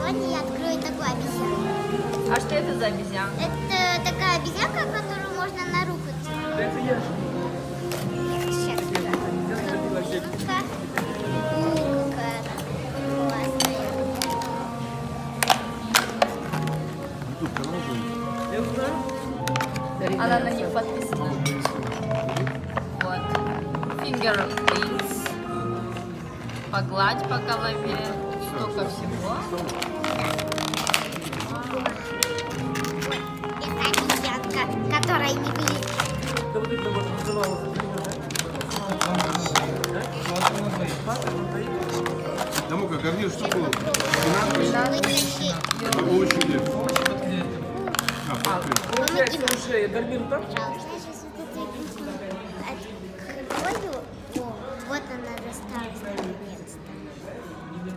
сегодня я открою такую обезьяну. А что это за обезьяна? Это такая обезьянка, которую можно на руку тянуть. Это я. Сейчас. Ну-ка. Какая она классная. Тут канал же. Я знаю. Она на них подписана. Вот. Fingerprints. Погладь по голове. Столько всего. Это обезьянка, которая не выйдет. Да вот это вот называлось. Тому как гарнир что было? Спинат, Вытащи. овощи где? А, Получается уже гарнир там? Пожалуйста, я сейчас вот это открою. О, вот она досталась наконец-то.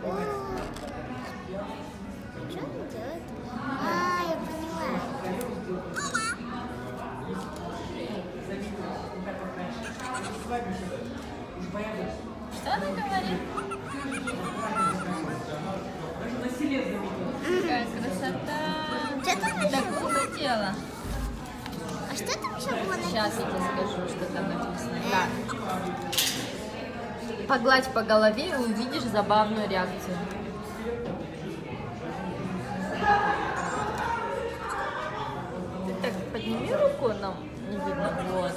О, что она делает? А, я поняла. Что она говорит? Какая красота. Что там еще Так было? хотела. А что там еще было? Сейчас я тебе скажу, что там написано. Так. Погладь по голове и увидишь забавную реакцию. Ты так подними руку, нам не видно. Вот.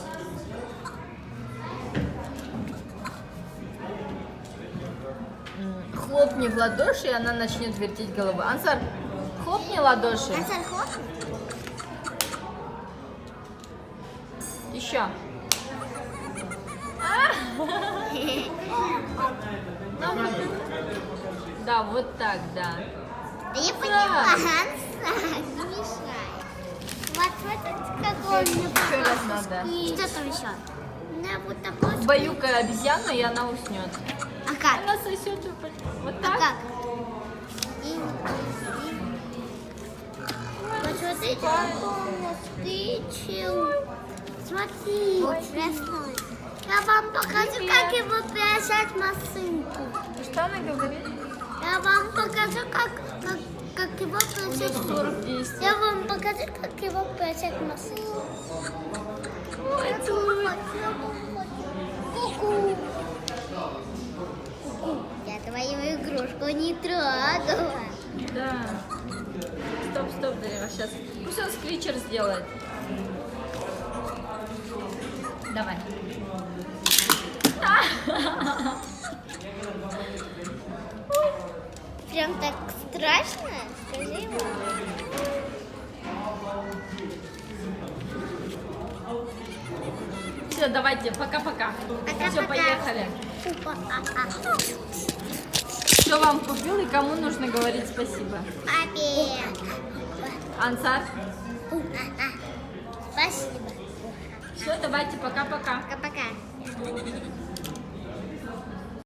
Хлопни в ладоши, и она начнет вертеть головой. Ансар, хлопни ладоши. Ансар, хлопни. Еще. Да, вот так, да. Да я поняла, Ансар, не мешай. Вот какой у меня Еще раз надо. Что там еще? Да, вот такой. Баюкай обезьяну, и она уснет. А как? Она сосет вот А так. как? Вот смотрите, какой у нас тычел. Смотри, проснулась. Я вам покажу, как его прячать в машинку. Что она говорит? Я вам покажу, как его прячать. 40 действий. Я вам покажу, как его прячать в машинку. Ку-ку. Я твою игрушку не трогала. Да. Стоп, стоп, Дарья, сейчас. Пусть он сквичер сделает. Давай. Прям так страшно? Скажи ему. Все, давайте, пока-пока. Пока-пока. Все, поехали. Опа, Что вам купил и кому нужно говорить спасибо? Папе. Ансар? Спасибо. Все, давайте, пока-пока. Пока-пока.